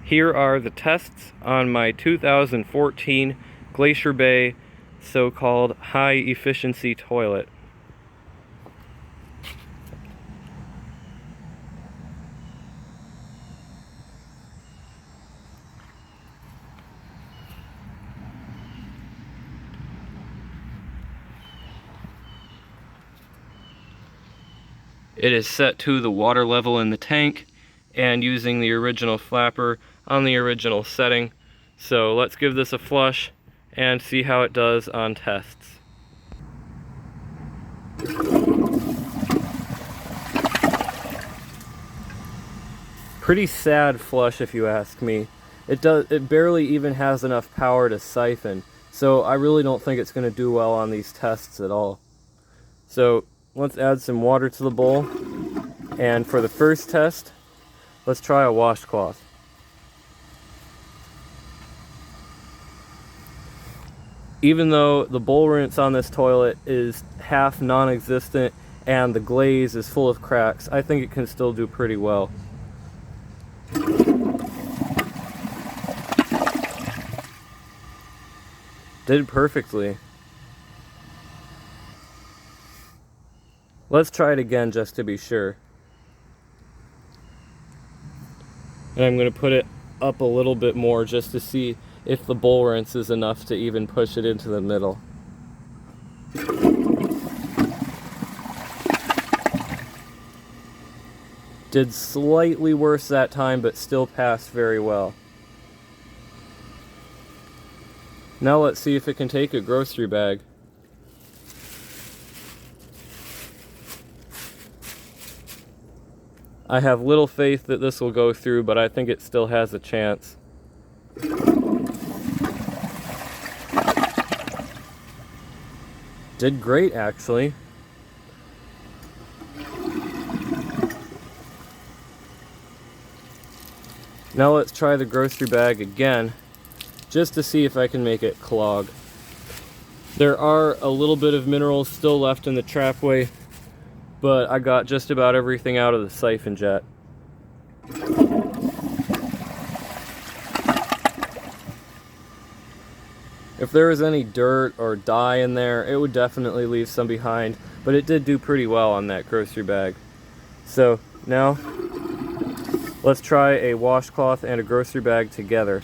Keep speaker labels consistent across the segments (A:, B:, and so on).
A: Here are the tests on my 2014 Glacier Bay so-called high efficiency toilet. It is set to the water level in the tank and using the original flapper on the original setting. So let's give this a flush and see how it does on tests. Pretty sad flush if you ask me. It barely even has enough power to siphon, so I really don't think it's going to do well on these tests at all. So let's add some water to the bowl, and for the first test, let's try a washcloth. Even though the bowl rinse on this toilet is half non-existent and the glaze is full of cracks, I think it can still do pretty well. Did perfectly. Let's try it again just to be sure. And I'm going to put it up a little bit more just to see if the bowl rinse is enough to even push it into the middle. Did slightly worse that time, but still passed very well. Now let's see if it can take a grocery bag. I have little faith that this will go through, but I think it still has a chance. Did great, actually. Now let's try the grocery bag again, just to see if I can make it clog. There are a little bit of minerals still left in the trapway, but I got just about everything out of the siphon jet. If there was any dirt or dye in there, it would definitely leave some behind, but it did do pretty well on that grocery bag. So now, let's try a washcloth and a grocery bag together.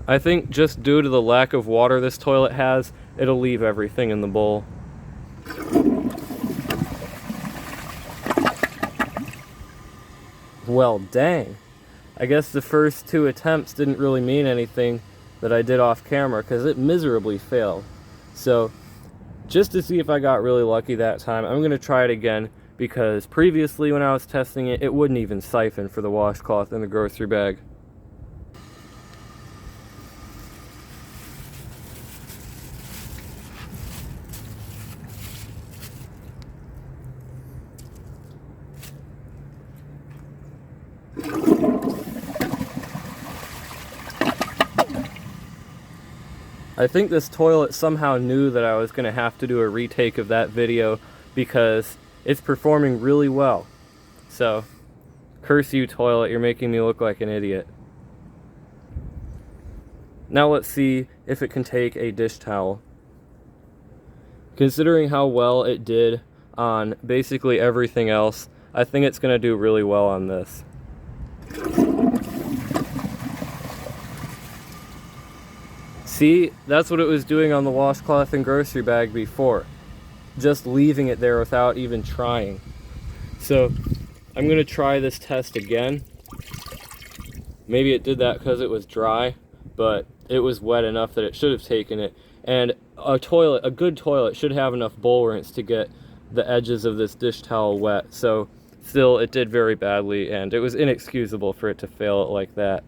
A: I think just due to the lack of water this toilet has, it'll leave everything in the bowl. Well, dang. I guess the first two attempts didn't really mean anything that I did off camera because it miserably failed. So, just to see if I got really lucky that time, I'm going to try it again because previously when I was testing it, it wouldn't even siphon for the washcloth in the grocery bag. I think this toilet somehow knew that I was going to have to do a retake of that video because it's performing really well. So, curse you, toilet, you're making me look like an idiot. Now let's see if it can take a dish towel. Considering how well it did on basically everything else, I think it's going to do really well on this. See, that's what it was doing on the washcloth and grocery bag before. Just leaving it there without even trying. So, I'm going to try this test again. Maybe it did that because it was dry, but it was wet enough that it should have taken it. And a good toilet should have enough bowl rinse to get the edges of this dish towel wet. So, still, it did very badly, and it was inexcusable for it to fail it like that.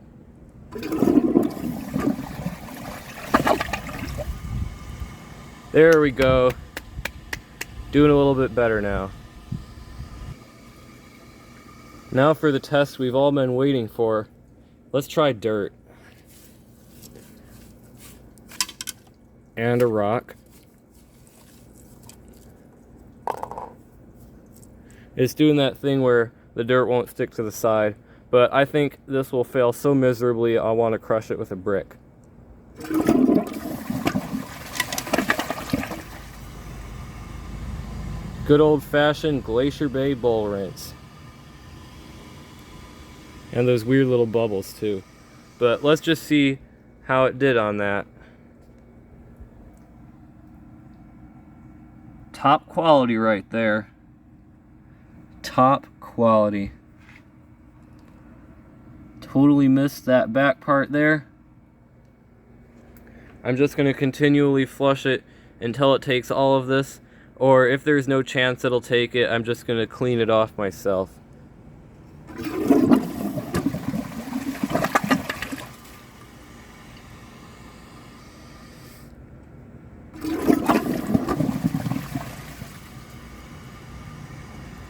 A: There we go. Doing a little bit better now. Now for the test we've all been waiting for. Let's try dirt. and a rock. It's doing that thing where the dirt won't stick to the side, but I think this will fail so miserably I'll want to crush it with a brick. Good old-fashioned Glacier Bay bowl rinse. And those weird little bubbles too. But let's just see how it did on that. Top quality right there. Top quality. Totally missed that back part there. I'm just going to continually flush it until it takes all of this, or if there's no chance it'll take it, I'm just going to clean it off myself.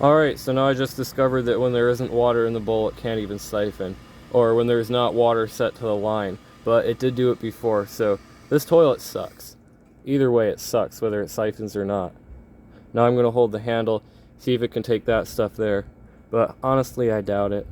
A: Alright, so now I just discovered that when there isn't water in the bowl, it can't even siphon. Or when there's not water set to the line. But it did do it before, so this toilet sucks. Either way, it sucks, whether it siphons or not. Now I'm going to hold the handle, see if it can take that stuff there. But honestly, I doubt it.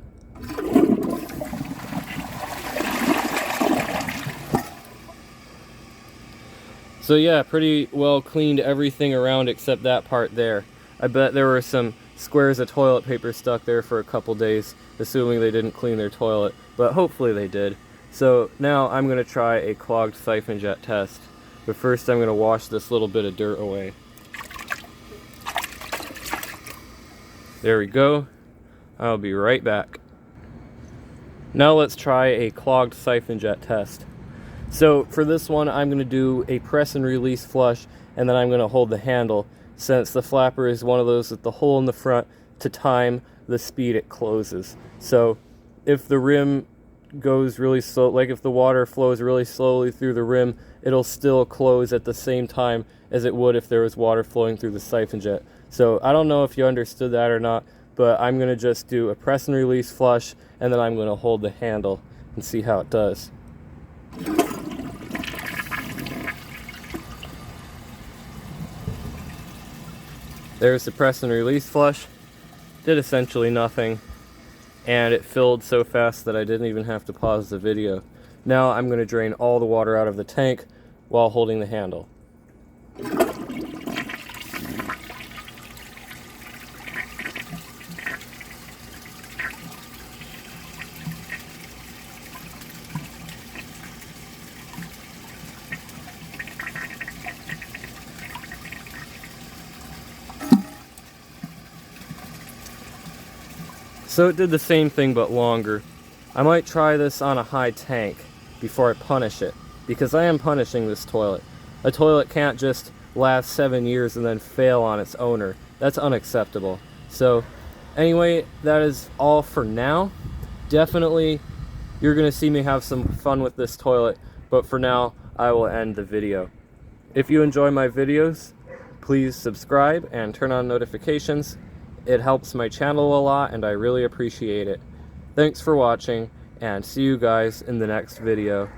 A: So yeah, pretty well cleaned everything around except that part there. I bet there were some squares of toilet paper stuck there for a couple days, assuming they didn't clean their toilet, but hopefully they did. So now I'm going to try a clogged siphon jet test, but first I'm going to wash this little bit of dirt away. There we go. I'll be right back. Now let's try a clogged siphon jet test. So for this one, I'm going to do a press and release flush, and then I'm going to hold the handle, since the flapper is one of those with the hole in the front to time the speed it closes. So if the rim goes really slow, like if the water flows really slowly through the rim, it'll still close at the same time as it would if there was water flowing through the siphon jet. So I don't know if you understood that or not, but I'm going to just do a press and release flush, and then I'm going to hold the handle and see how it does. There's the press and release flush. Did essentially nothing, and it filled so fast that I didn't even have to pause the video. Now I'm going to drain all the water out of the tank while holding the handle. So it did the same thing but longer. I might try this on a high tank before I punish it, because I am punishing this toilet. A toilet can't just last 7 years and then fail on its owner. That's unacceptable. So anyway, that is all for now. Definitely you're going to see me have some fun with this toilet, but for now I will end the video. If you enjoy my videos, please subscribe and turn on notifications. It helps my channel a lot, and I really appreciate it. Thanks for watching, and see you guys in the next video.